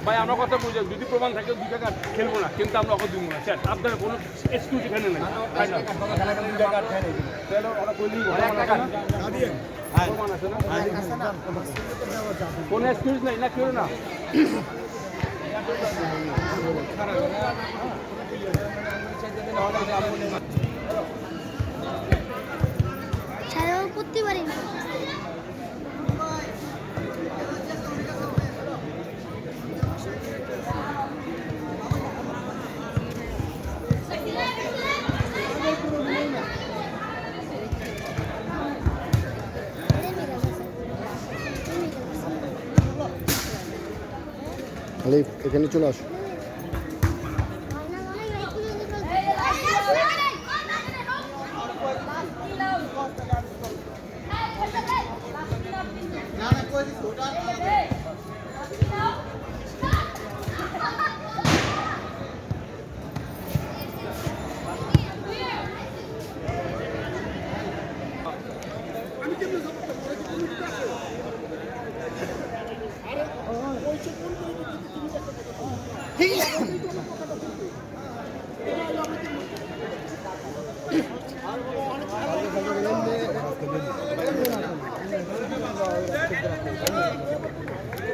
ভাই আমরা কথা বুঝে যদি প্রমাণ থাকে 2 টাকা খেলবো না, কিন্তু আমরা ওকে দিব না স্যার। আপনার কোনো এক্সকিউজ এখানে নাই। কোনো এক্সকিউজ নাই না, কেউ না। প্রতিবারই আলিফ এখানে চলে আসো।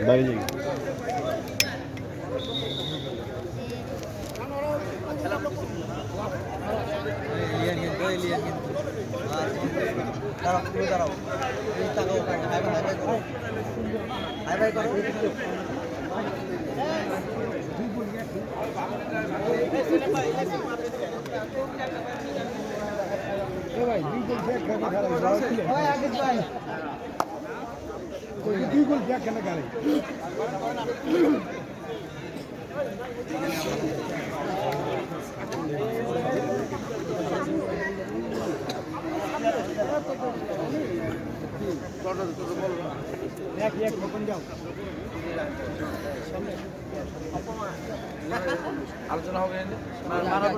বাইরে যাই আলোচনা হবে মারা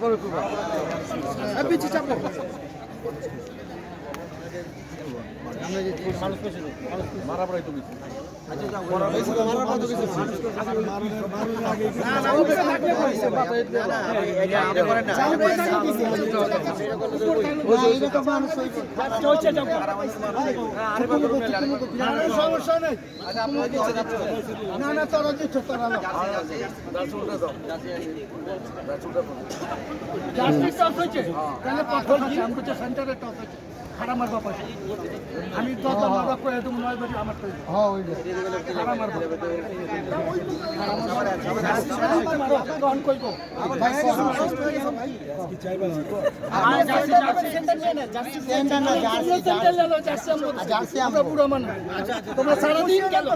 পরে মারা পড়াই তুমি খারাপ মারবা পাশে আমি যত মারবা করে তুমি 9 বাজে আমার কই হ্যাঁ ওই খারাপ মারবা কোন কইবো ভাই কি চাইবা ভাই জার্সি সেন্টার নিয়ে না জার্সি সেন্টার না জার্সি সেন্টার লেলো জার্সি আমরা পুরো মান তোমরা সারা দিন গেল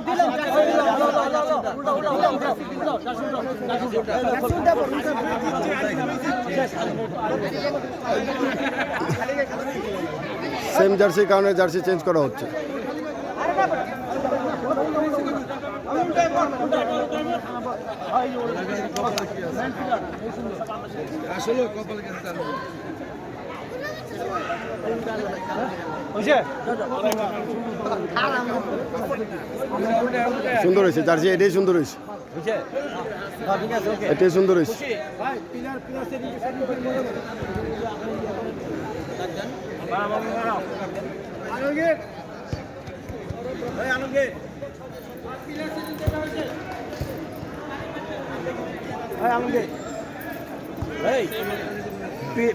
সেম জার্সির কারণে জার্সি চেঞ্জ করা হচ্ছে। সুন্দর হয়েছে জার্সি, এটাই সুন্দর হয়েছে, এটাই সুন্দর হয়েছে।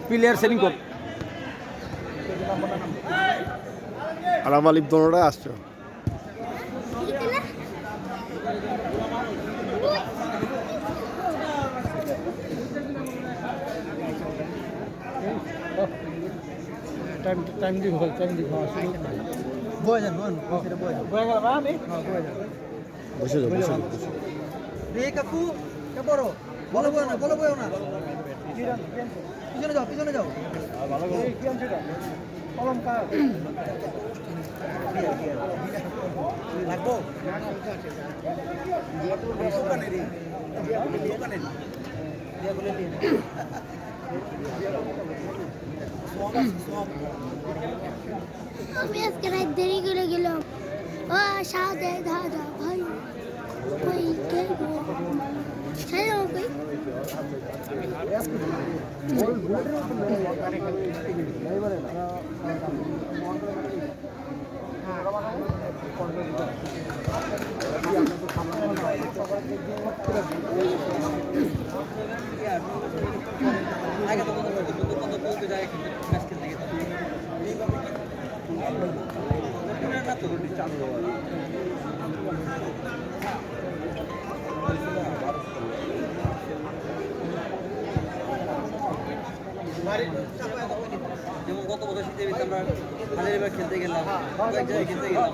প্লেয়ার সেলিং কর আলাম আলিফ দোনোটা আসছো। টাইম দিব আসলে বয় যান বয় গেল আমি বসে যাও বসে যাও রে কাকু কে বড় বলো বয় না পিছনে যাও ভালো করে কি আনছে এটা কলম কা লাগবো দোকানে আমি আজকে রাত দেরি করে গেলাম ও সাথে দাদা ভাই ওই কে সাথে ওই আগে তো কত বলতে যায় ম্যাচ খেলতে গেছে না তো চালু যেমন গত বছর শীতের ভিতরে আমরা হাজার এবার খেলতে গেলাম কয়েক জায়গায় খেলতে গেলাম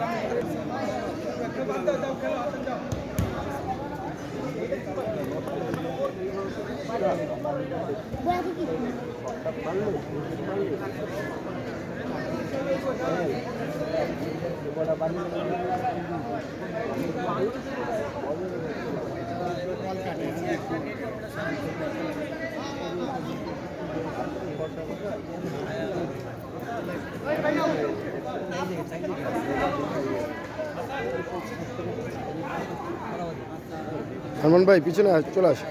আরমান ভাই পিছনে চলে আসে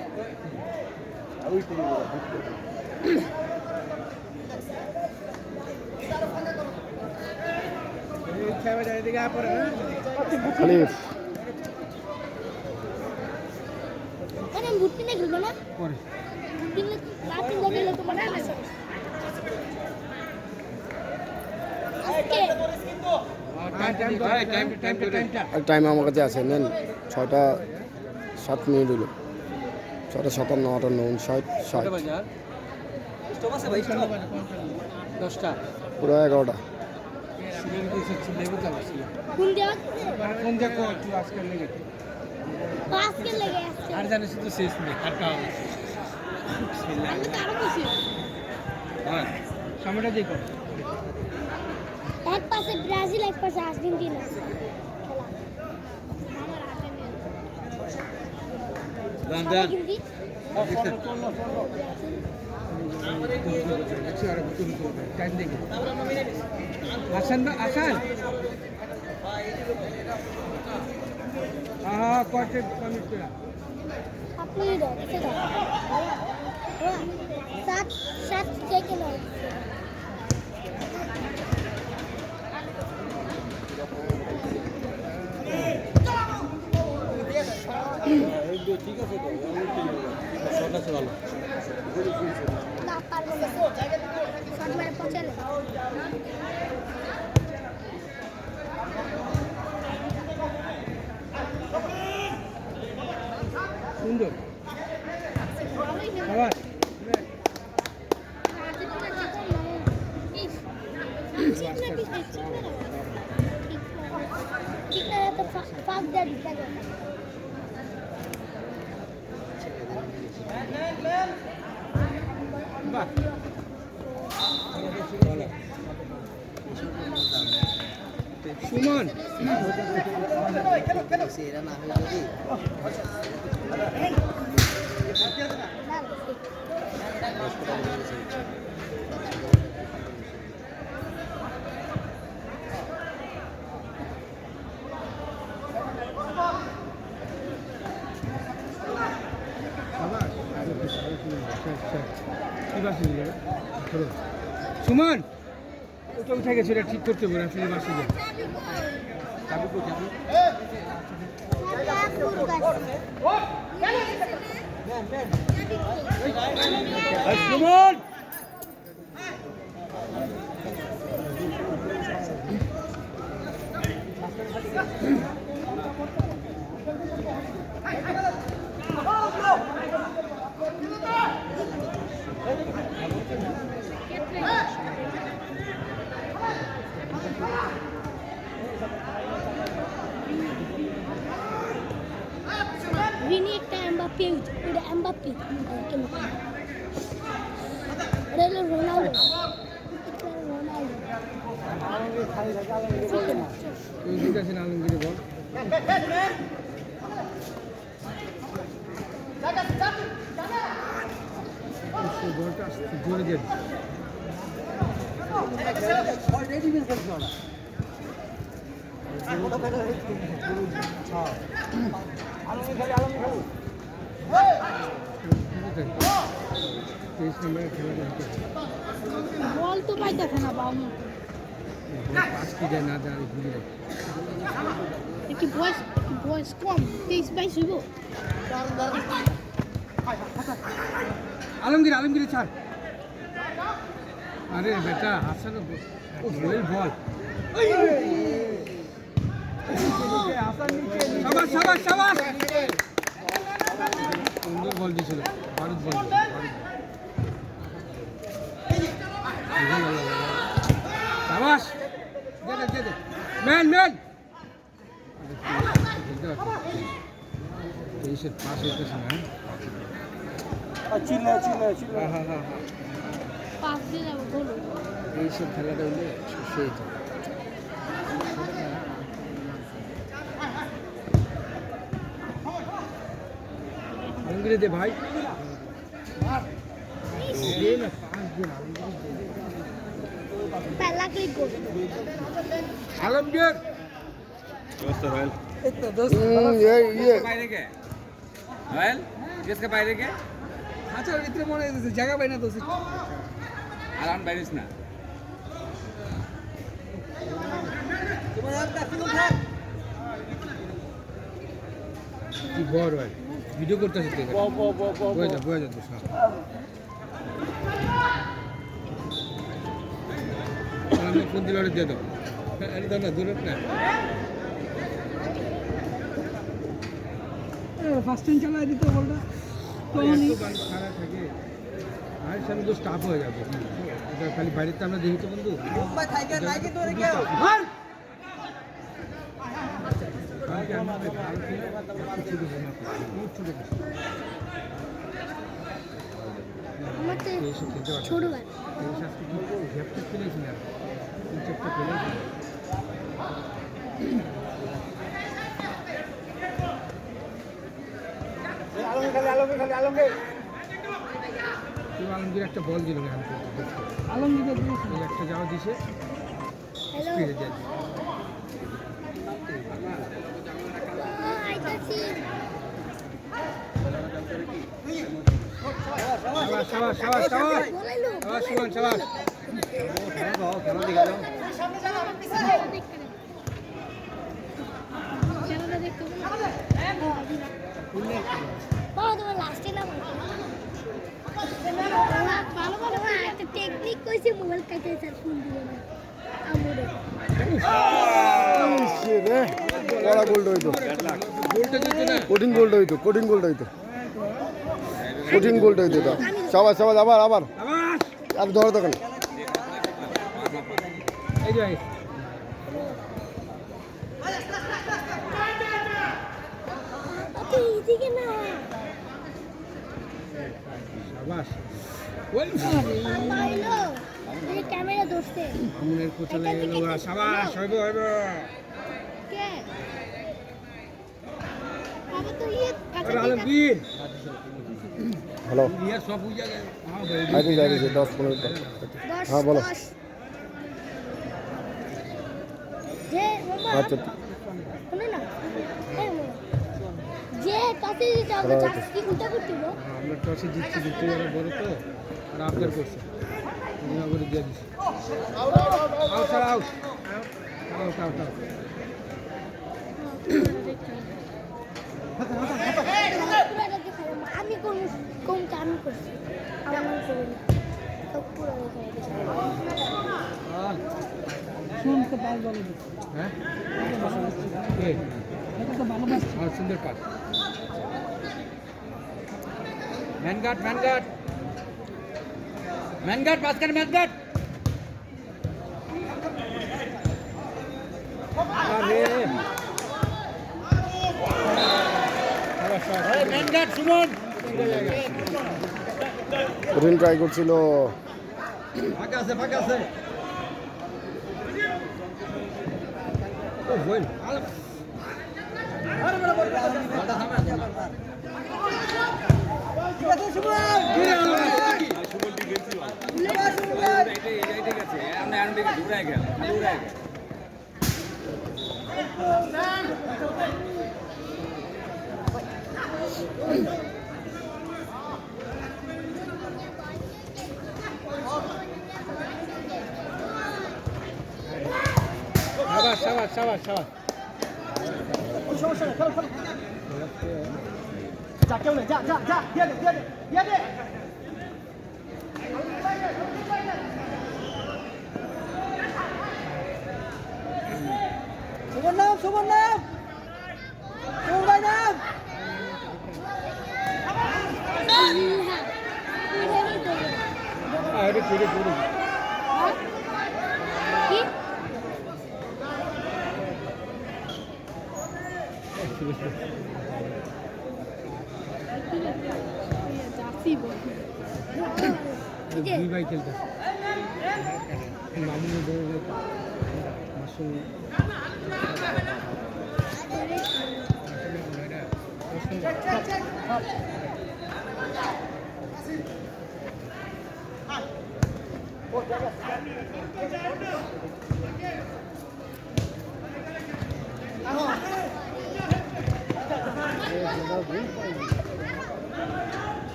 খালিফ আরে ভুট্টি না খেলবো না পরে দিলে রাতে গেলে তো মনে আছে টাইম আমার কাছে আছে নেন 6টা 7 মিনিট হলো 6টা 57 58 60 স্টপ আছে ভাই স্টপ 10টা পুরো 11টা ফোন দেওয়া ফোন দেখো একটু আজকাল লেগে আজকে লেগে আসছে আর জানিস তো শেষ নেই আর কাও আমি তো আরো বেশি হ্যাঁ সময়টা দেখো এক পাশে ব্রাজিল এক পাশে আর্জেন্টিনা লন্ডন হাসান হাসান হ্যাঁ কয়েকটা মিনিট করে আপনি দাও সেটা সাত সাত থেকে নাও ঠিক আছে তো শটটা চলো না পারবো না শট মেরে পৌঁছালে সুন্দর আবার ফাঁক দেওয়া দিতে সুমন সুমন ওটা উঠে গেছে এটা ঠিক করতে পারে আসলে বাসে যায় সুমন Vini একটা এমবাপ্পে এটা এমবাপ্পে কেন এটা রোনাল্ডো তুই দিতেছেন আলমগীর বল বলটা জোরে দিয়ে বল তো পাইতেছে না বাবু পাঁচ কি যায় না যায় আমি বুঝি না একটু বয়স কম 23-22 হইব আলমগীর ছাড় আরে বেটা হাসান ও বল বল শাবাশ সুন্দর বল দিয়েছিল ভারত বল শাবাশ দে ম্যান তেইশের পাস হইতেছে না হ্যাঁ পাস দিয়ে যাবো বলো তেইশের খেলাটা হইলে শেষ হয়ে যায় আলমগীর দে ভাই দে না পাঁচ দিন पहला क्लिक कर আলমগীর ये বাইরে কে রয়্যাল দেশকে বাইরে কে আচ্ছা ভিতরে মনে হচ্ছে জায়গা পাই না তো আরাম বাইরিস না কি বড় ভাই ভিডিও করতেছে তো বয়ে যা দোষ আমি ফোন দিলে দিয়ে দাও আরে দাও না দূরে না ফার্স্ট টাইম চালাই দিতে বলটা তো খারাপ থাকে আর সামনে তো স্টাফ হয়ে যাবে এটা খালি বাইরে তো আমরা দেখি তো বন্ধু मत छोड़ो बात আলমগীর একটা বল দিল আলমগীর একটা যাওয়া দিছে हेलो ফিরে যায় आइताছি শাবাশ বলাইলো সুমন শাবাশ খেলাটা দেখতে ও তোমার লাস্টে না ভালো একটা টেকনিক কইছে মোবাইল কাটে স্যার ফোন দিল না আমরে রে বড় গোল্ড হইতো গোলটা দিতে না কঠিন গোল্ড হইতো কঠিন গোল্ড হইতো এটা সবাই আবার শাবাশ আর ধরো তখন এই যে আপনি এদিকে না শাবাশ ওই পাইলো এই ক্যামেরা ধরতে আমনের কোচলে গেল শাবাশ হইব কে আগে তো ইয়ে কাছে আলমগীর হ্যালো ইয়ার সব বুঝা গেল আইতে যাই 10-15 হ্যাঁ বলো যে মামা আচ্ছা শুনে না এই মামা যে কাছে যাবে কি উল্টা করছিল আমরা টসে জিততে যারা বড় তো আর আপনার করছে আমি আবার দিয়ে দিছি আউট আমি কোন কাম করছি আমার মনে করি না তো পুরো শুনতে পারবো হ্যাঁ আর সুন্দর পাস ম্যানগার্ড মাঝখানে ম্যানগার্ড ম্যানগার্ড সুমন কঠিন ট্রাই করছিল ফাঁকা আছে ও বল সাবাস সাবাস সাবাস কোনো সমস্যা নেই, খেলো খেলো। যা কেউ নেই, যা যা যা, দিয়ে দে দিয়ে দে দিয়ে দে। শুভর নাম, শুভর নাম, শুভর ভাই নাম। আরে ফিরে ফিরে কি দুই ভাই খেলতে মামুন মাসুম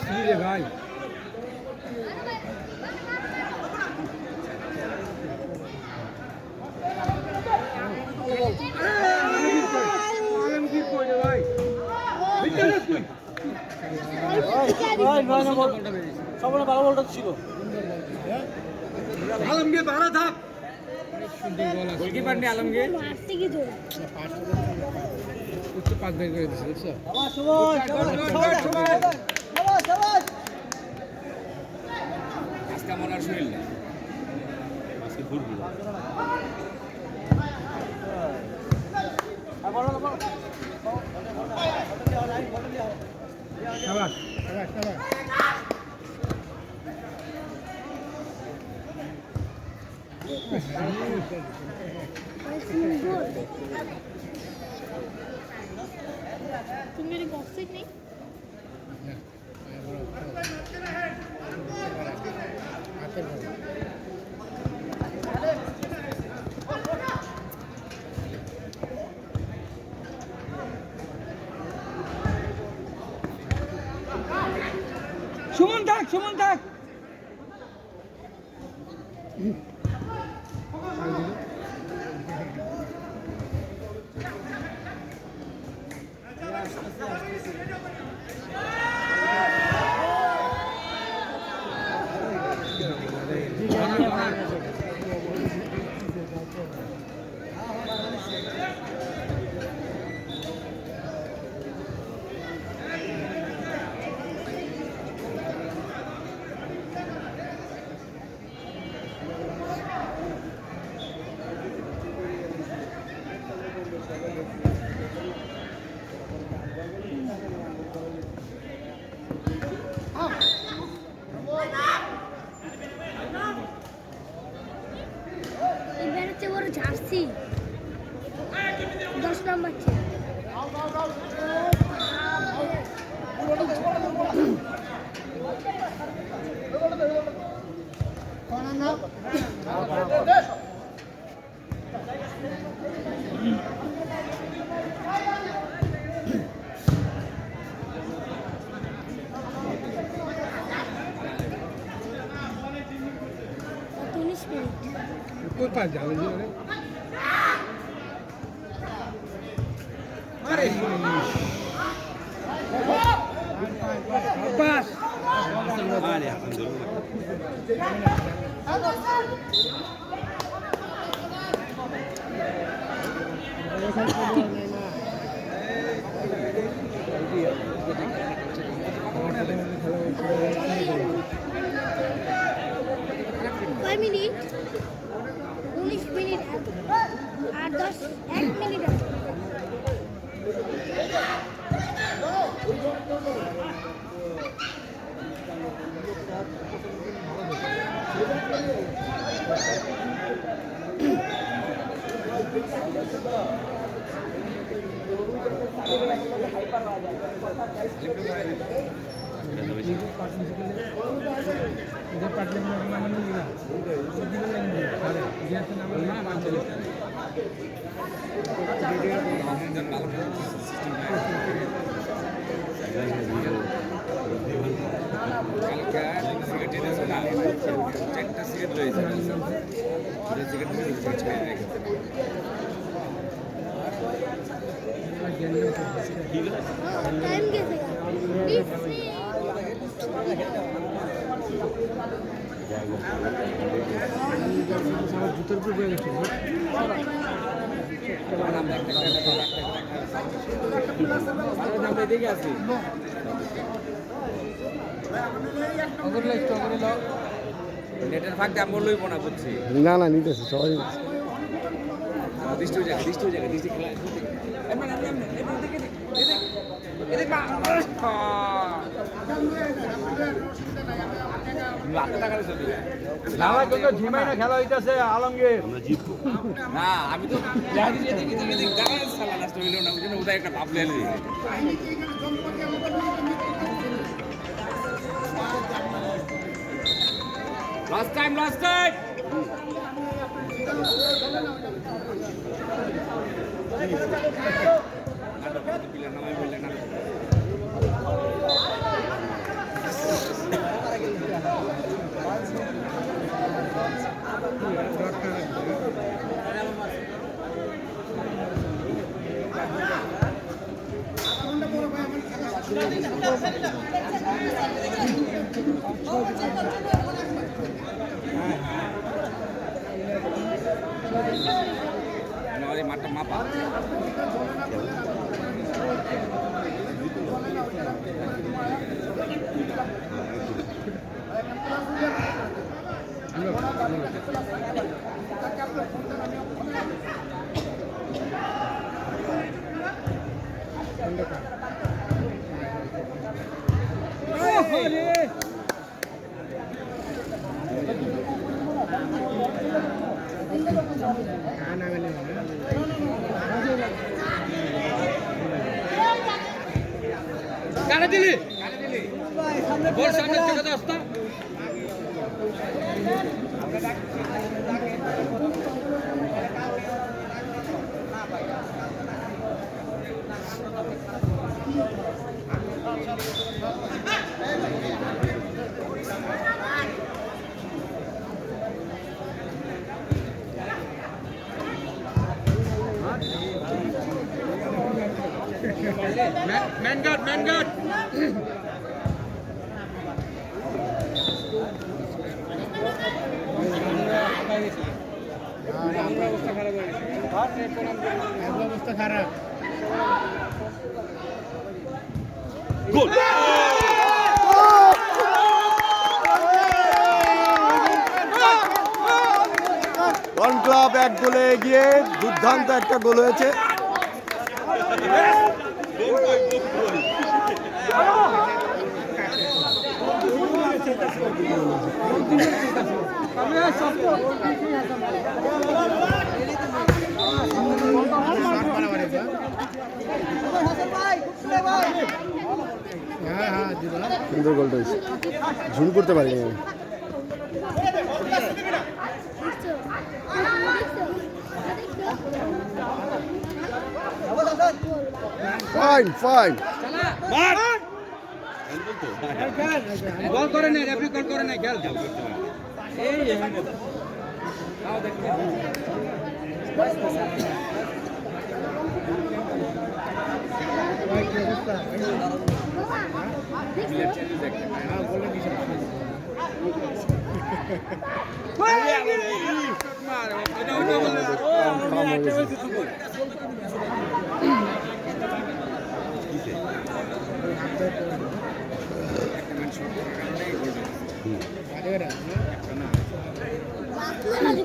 ফিরে ভাই আলমগীর কই রে ভাই ভিতরে তুই সবার ভালো বলটা ছিল। আলমগীর ভাড়া থাক গোলকিপার নেই আলমগীর। মারতে কি ধরে উচ্চ পাঁচ বের করে দিচ্ছে দেখছো শাবাশ সুমন, শাবাশ শাবাশ শাবাশ শাবাশ। আজকে আমার আর শরীর নেই, আজকে ঘুরবি। সাবাস সাবাস সাবাস তুমি मेरी बॉक्स नहीं সুমন থাক সুমন থাক এবার হচ্ছে বড় জার্সি 10 নম্বর ছিল কোথায় পাঁচ যাবে রে আরে বাস কয় মিনিট 19 মিনিট আর 1 মিনিট আছে इधर पाटले में नाम नहीं लिखा इधर नहीं अरे ये तो नाम ना मान चले কালকে टाइम कैसे জুতোর উপর বয়ে গেছে এদিকে আসি নেটের ফাঁক দাম বললই না বুঝছি না না নিতেছে সবাই দৃষ্টি হয়ে যাবে দৃষ্টি খেলা খেলা হইতেছে আলমগীর না আমি তো উদয় একটা ভাব লেন লাস্ট টাইম মাঠটা মাপা কারা দিলি বল সামনে থেকে তো আসতো ম্যান গার্ড অবস্থা খারাপ ওয়ান ক্লাব 1 গোলে এগিয়ে দুর্দান্ত একটা গোল হয়েছে সুন্দর গোলটা হয়েছে ঝুল করতে পারিনি আমি ফাইন বল করে না রেফারি কল করে না খেল এই তাও দেখতে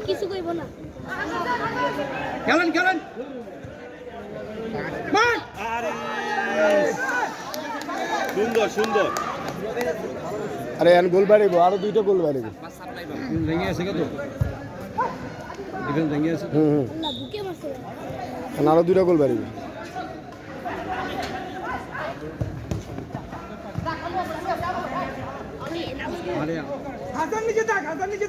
কিছু কইব না খেলেন সুন্দর আরে এখন গোল বাড়িব আরো 2টা গোল বাড়িব ভেঙে আছে কত ডিফেন্স ভেঙে আছে না বুকে মারছে আরো 2টা গোল বাড়িব আরে হাসান নিচে থাক গোল দিল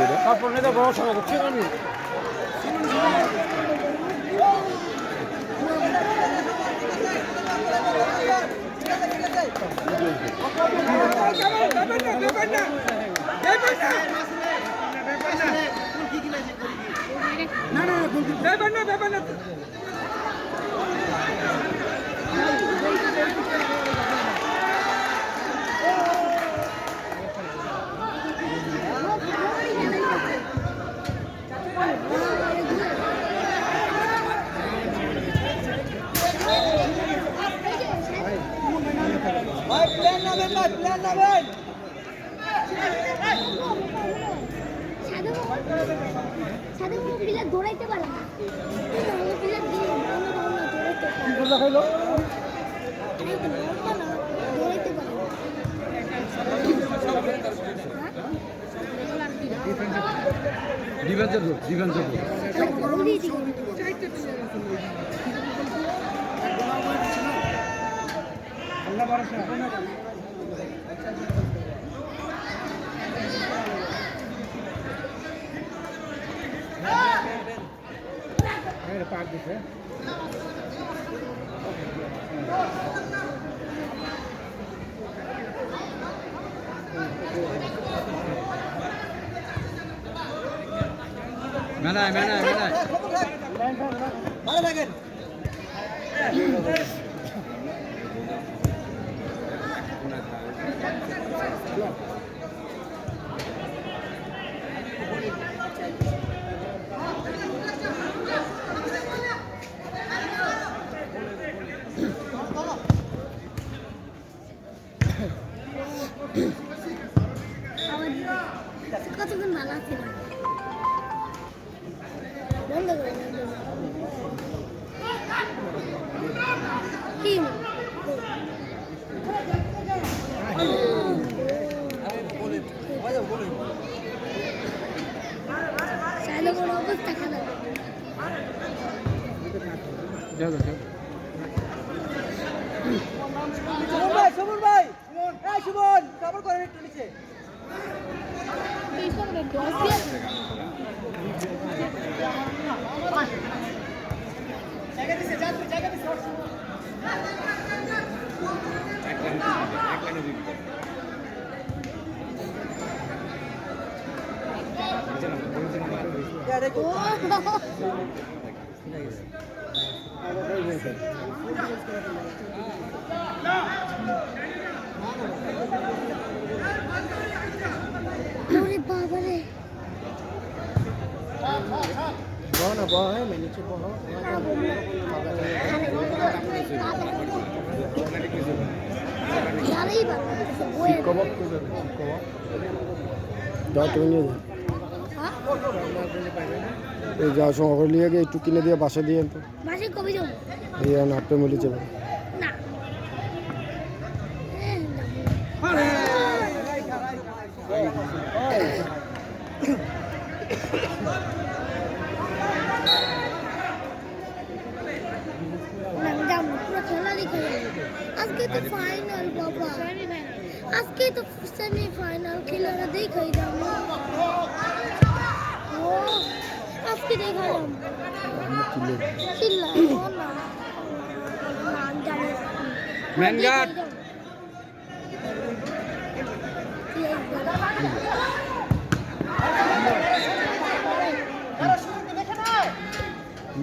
এটা তারপর নেতা বড় সময় করছে আমি সাধু প্লেয়ার দৌড়াইতে পারে না প্লেয়ার দৌড়াইতে পারে পার দিছে মেলায় মেলায় মেলায় ভালো থাকেন কতক্ষণ ভালো আছে বন্ধ করে কি শাইলের অবস্থা খারাপ সুমন ভাই এই সুমন খবর করে একটু নিচে বাবারে না বড় হয় নিচে বড় যাও তুমি নিয়ে যাও এই যাও শহর নিয়ে গিয়ে একটু কিনে দিয়ে বাসা দিয়ে তো বাসে কবে যাবো এই নাট্য মিলে যাবে না আজকে তো ফাইনাল বাবা আজকে তো সেমি ফাইনাল খেলাটা দেখাই যাবো ও আজকে দেখালাম চিল্লা না ম্যানগার্ড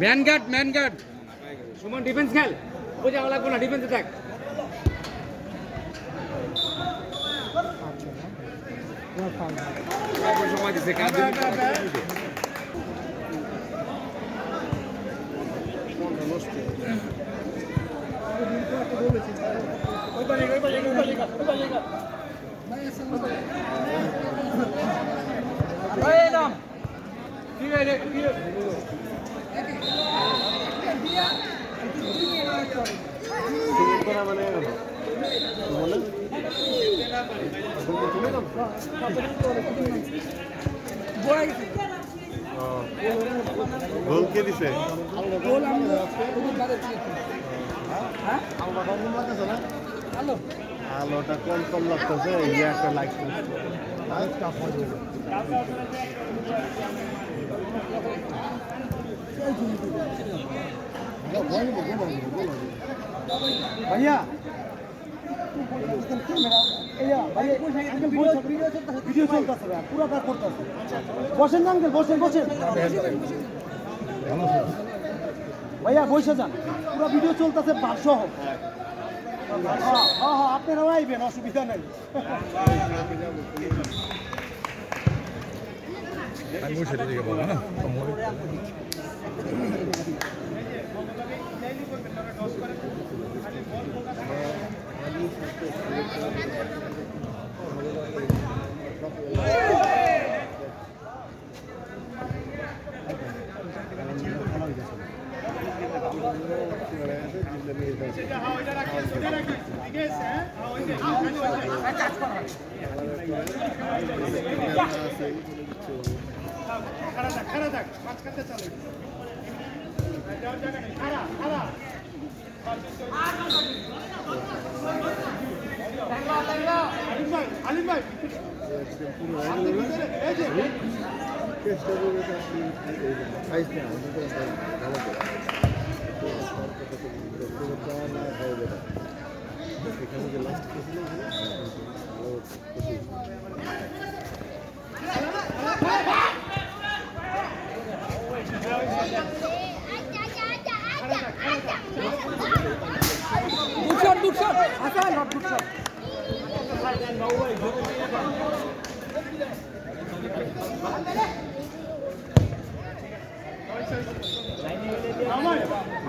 ম্যানগার্ড ম্যানগার্ড সুমন ডিফেন্স খেল বোঝা লাগবো না ডিফেন্সে থাক সময় দিচ্ছে কাজ গোল কে দিছে আলোটা কম কম লাগতেছে এই একটা লাইট ভাইয়া ভিডিও চলতেছে পুরো কাজ করতেছে বসেন না আঙ্কেল বসেন বসেন ভাইয়া বসে যান পুরো ভিডিও চলতেছে বাসহ হ্যাঁ আপনারাও আইবেন অসুবিধা নেই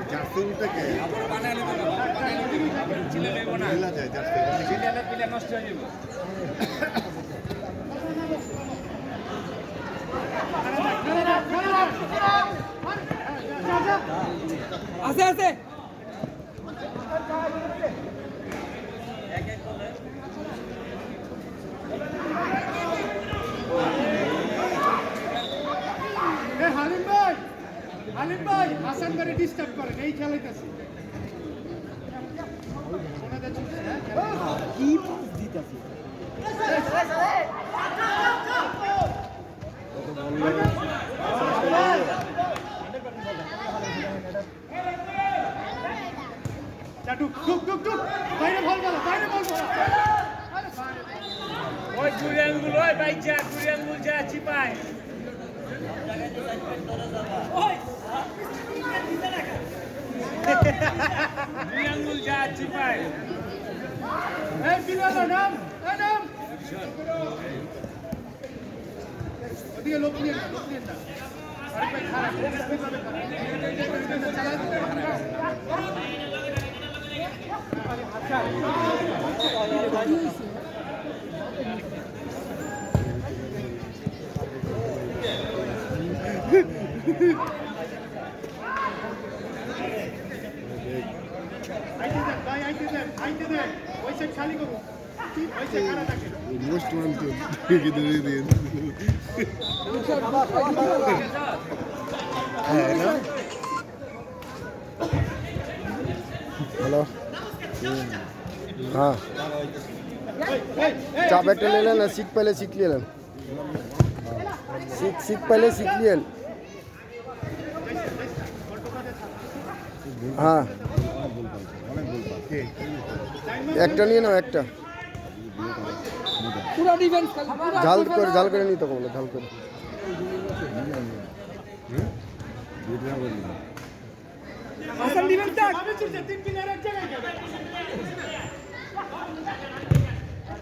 জার্সি থেকে মেলা যায় জার্সি নষ্ট হয়ে যাবে আছে আছে হালিম ভাই হাসান করে ডিস্টার্ব করেন এই খেলাইতেছে কি পাস দিতেছে বাইরে বল বলো বাইরে বল বলো ওই কুড়ি আঙ্গুল ওই বাইচা কুড়ি আঙ্গুল যা চিপায় কুড়ি আঙ্গুল যা চিপায় এই বিরালো নাম নাম ওদিকে লোক নিয়ে না আরে ভাই খারাপ আইতে দেন ওই সাইড খালি করো ওই সাইড খারাপ থাকে মোস্ট ওয়ান্টেড কি ধরে দিন হ্যাঁ না हेलो हाँ चाप एक ले लेना सीख पहले सीख लिए सीख पहले सीख लिए हाँ একটা নিয়ে নাও একটা পুরো ডিফেন্স ঝাল করে নিতে বলো ঝাল করে হাসান ডিফেন্স দেখ আমি চুরছে তিন প্লেয়ার এক জায়গায় গেল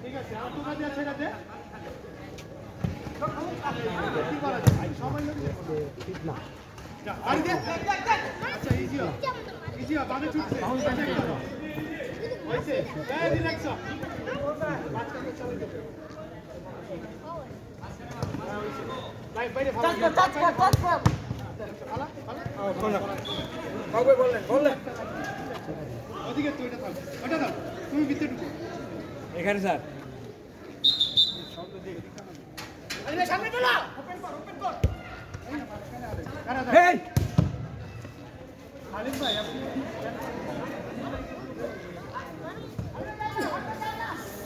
ঠিক আছে আর তোমরা দিয়ে ছেড়ে দে কি করা যায় সময় লাগে না আর দে আচ্ছা ইজিও বামে চুরছে ওইসে এই রিল্যাক্স পাঁচ কাছে চলে যাবে বাইরে টাচ কর ওদিকে তুই এটা থাক ওটা দাও তুমি ভিতরে ঢুকো এখানে স্যার আরে সামনে চলো ওপেন কর হেই আলিম ভাই আপনি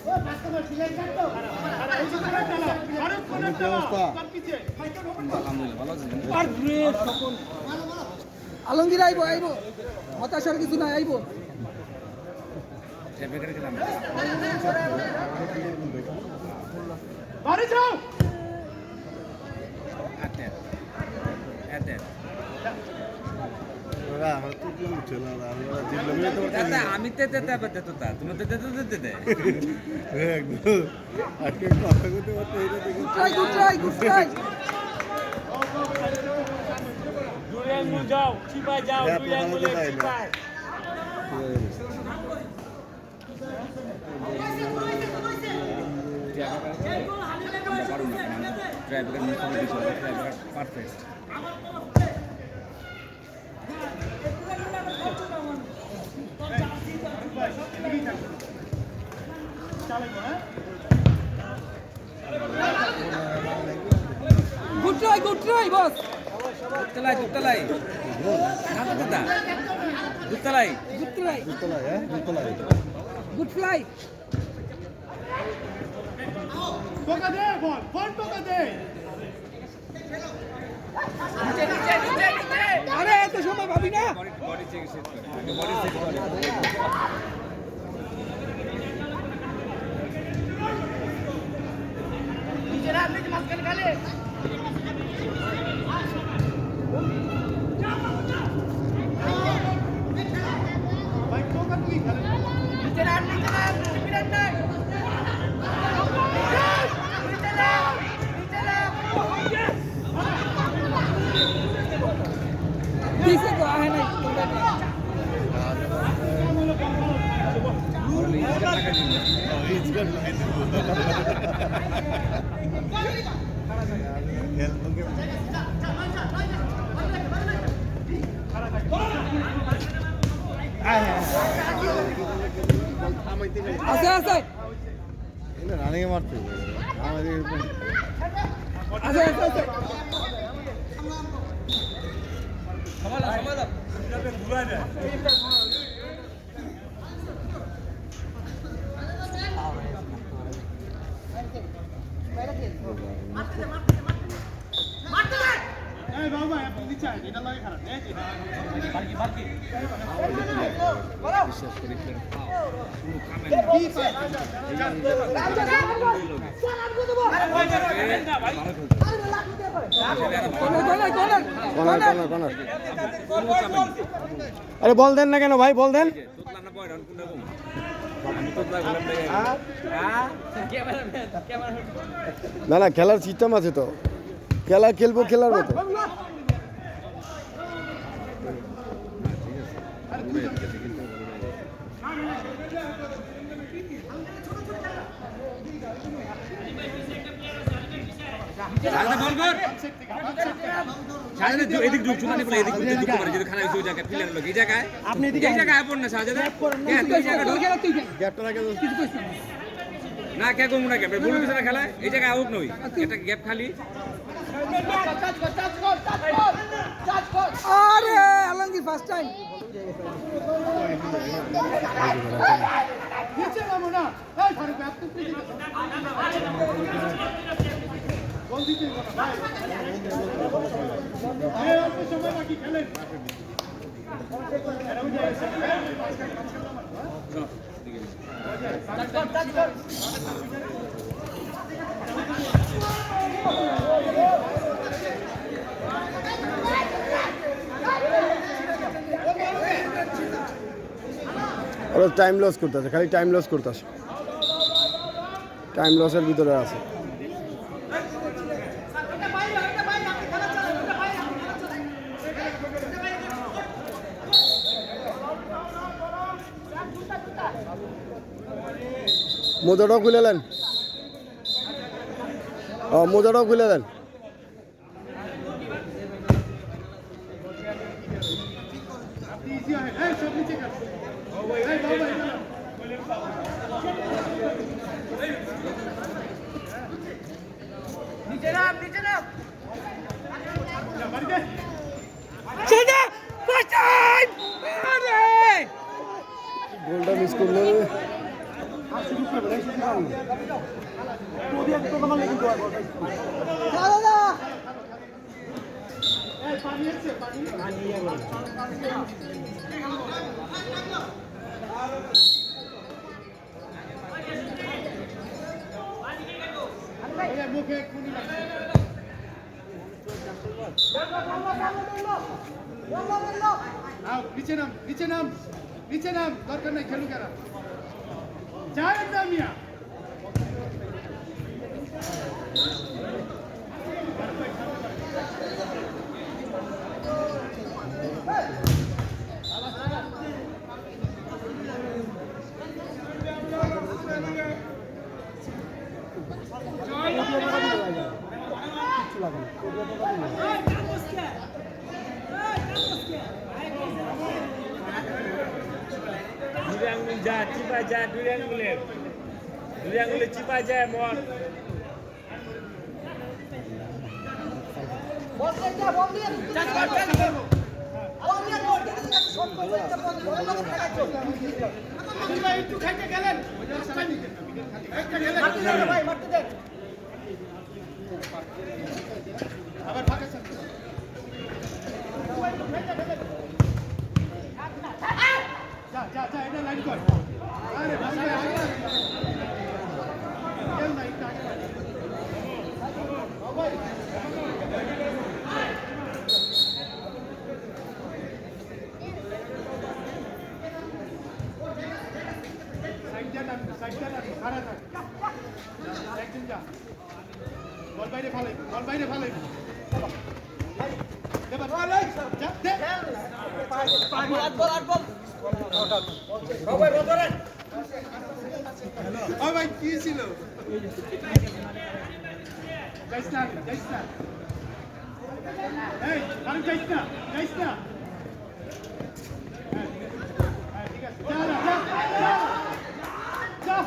ও কাস্টমার সিলাই কাট দাও আরে কোন চালা আরে কোন চালা তার পিছে আর রে সকল আলমগীর আইবো হতাশার কিছু নাই আইবো টাইব্রেকারে খেলাম বাড়ি যাও আতে আমার তো কেউ উঠে না আমরা জিতলামই তো দাদা আমি তেতে তেতে তো তা তুমি তেতে তেতে তেতে একদম আজকে কথা করতে পারতে এটা দেখে গুড ট্রাই যাও চিপায় যাও চিপায় পারফেক্ট গুড ট্রাই বস দুতলাই না তো দাদা দুতলাই গুড ফ্লাই টোকা দে বল টোকা দে আরে এত সময় ভাবি না বডি চেক সেট করে বডি চেক করে দিছে তো আহে নাই আছে রানিং মারতে আমাদের আছে বিশ্বাস করি পুরো খামেন আরে বল দেন না কেন ভাই, বল দেন। তোতলা না বয় রান কোনটা কম আমি তোতলা গলাম লাগে না না, খেলার সিস্টেম আছে তো, খেলা খেলবো খেলার মতো। বল কর শাহজাদা এদিক ঢুক চুকানি বলে এদিক ঢুক করে যদি খানা ওই জায়গায় প্লেয়ার লোক এই জায়গায় আপনি এদিকে এই জায়গায় আপন না শাহজাদা কে তুই জায়গা ঢুক গ্যাপটা রাখে দাও। না কে কম না কে বল বিছানা খেলা এই জায়গায় আউট নই একটা গ্যাপ খালি আরে আলমগীর ফার্স্ট টাইম নিচে নামো না এই ফারুক ভাই আপনি প্লিজ বল দিতে ভাই এই অল্প সময় বাকি খেলেন ওরা টাইম লস করতেছে, খালি টাইম লস করতেছে, টাইম লসের ভিতরে আছে। মোজাটাও খুলে দেন, মোজাটাও খুলে দেন। গোলটা মিস করলে নিচে নাম দরকার নাই খেলুক এরা যায় না মিয়া দুই আঙ্গুল যা চিপা যা দুই আঙ্গুলে চিপা যায় মর একটু খাইতে গেলেন আবার ফাঁকা যা যা যা এটা লাইন কর আরে ভাই কেন না এটা আগে ভাই সাইডটা না খাড়া থাক একদিন যা বল বাইরে ফালাই দেবা যা দে ভাই কি ছিল যাইস না এই আর যাইস না হ্যাঁ ঠিক আছে যা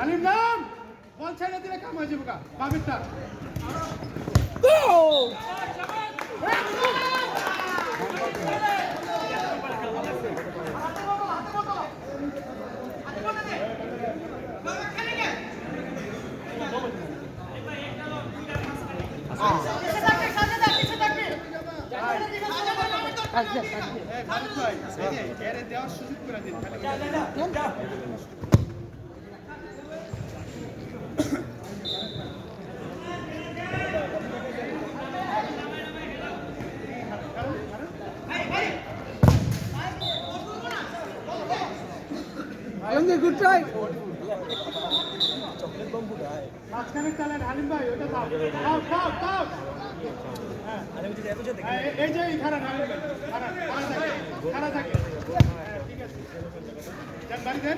আলিম নাম বল ছেড়ে দিলে কাম হয়ে যাবো বাবিরটা দেওয়ার সুযোগ করে দিন গুড ট্রাই মাঝখানে চালেন হালিম ভাই ওটা দাও এই যে খারাপ হালিম ভাই খারাপ থাকে ঠিক আছে যান বাড়ি দেন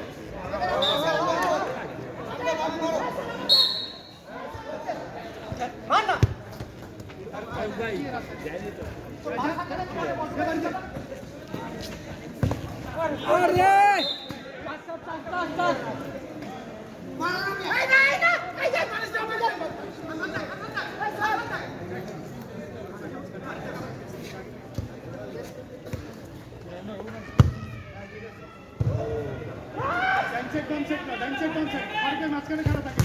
মাঝখানে খারাপ থাকে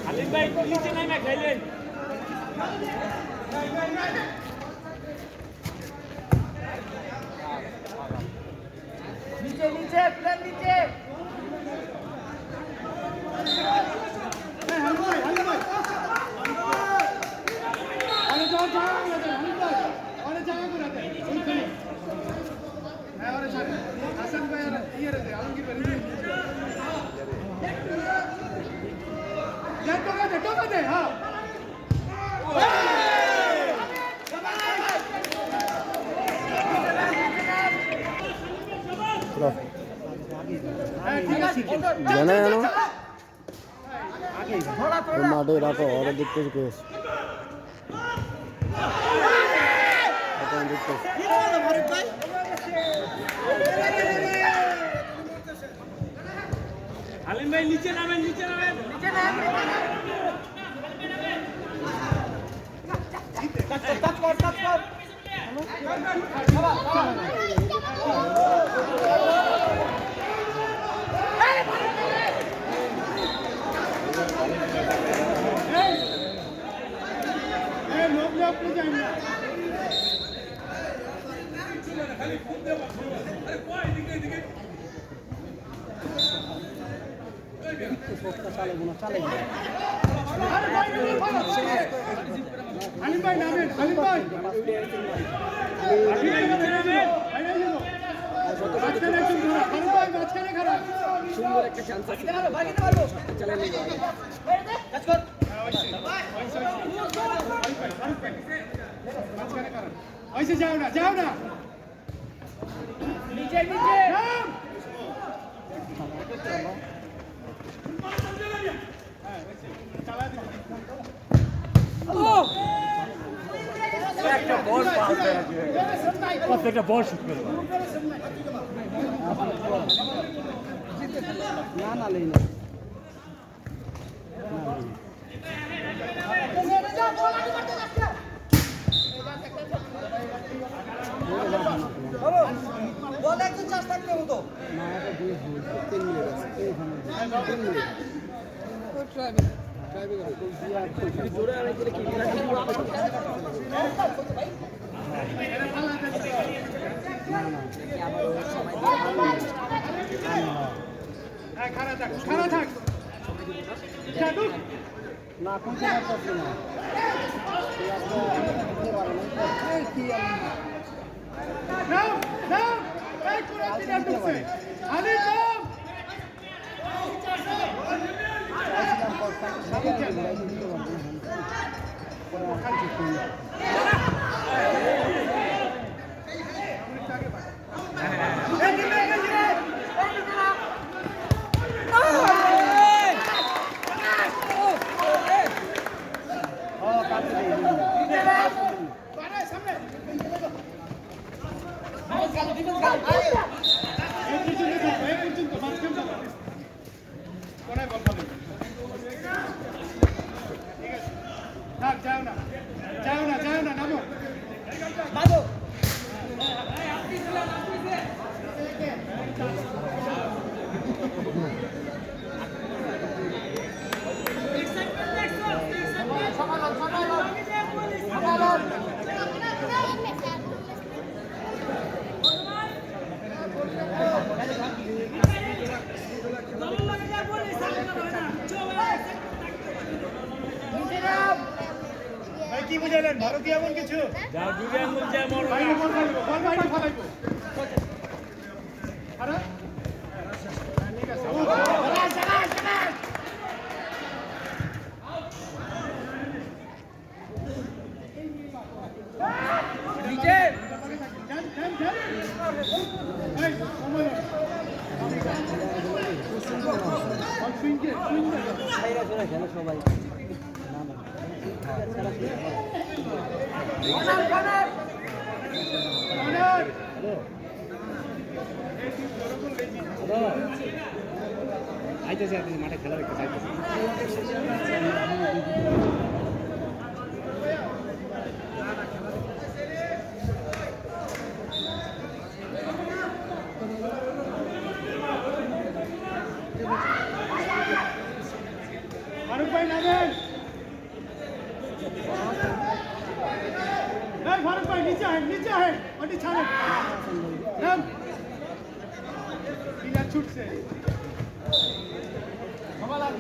আলিম ভাই নিচে নাই না খাইলেন নিচে প্লেন নিচে জানা জানো মাঠে রাখো ওরা দেখতেছি কেস আলিম ভাই নিচে নামেন সুন্দর একটা চান্স আছে যাও না যাও না নিচে নিচে প্রত্যেকটা বল শুট করে না না লেই না বল একটু চাষ থাকতে হতো না এটা দিয়ে 3 মিনিট আছে 3 মিনিট জোরে আরে দিলে কি না না আবার সময় খাড়া থাক খাড়া থাক জাদু না কোন সময় করতে না কি নাম নাম এই কুরআন দিনা ঢুকছে আলী নাম যাও না যাও না যাও না নামো বাজো কি বুঝালেন ভারতীয় এমন কিছু যা জুলিয়ান বলছে আমার বাইরে বল ফেলবো বল বাইরে ফেলাইবো আরে ঠিক আছে শাবাশ শাবাশ নিচে যান যান যান এই সময় সুইঙ্গে সুইঙ্গে বাইরে চলে গেল সবাই আইতেছে মাঠে খেলা দেখতে চাইতেছে ফারুক ভাই নামেন फारूक भाई नीचे है और छाड़े नाम बिना छूट से संभालन ले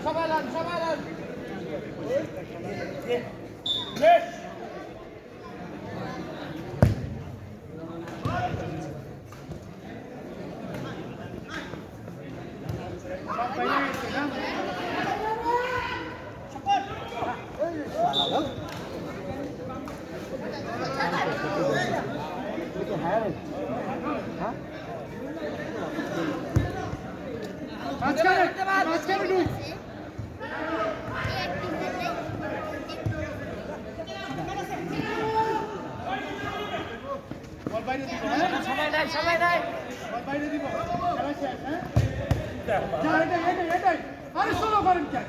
सब पहले से नाम সবাই নাই বাইরে দিব খেলা শেষ হ্যাঁ যা এটাই আরে সোলো করেন কে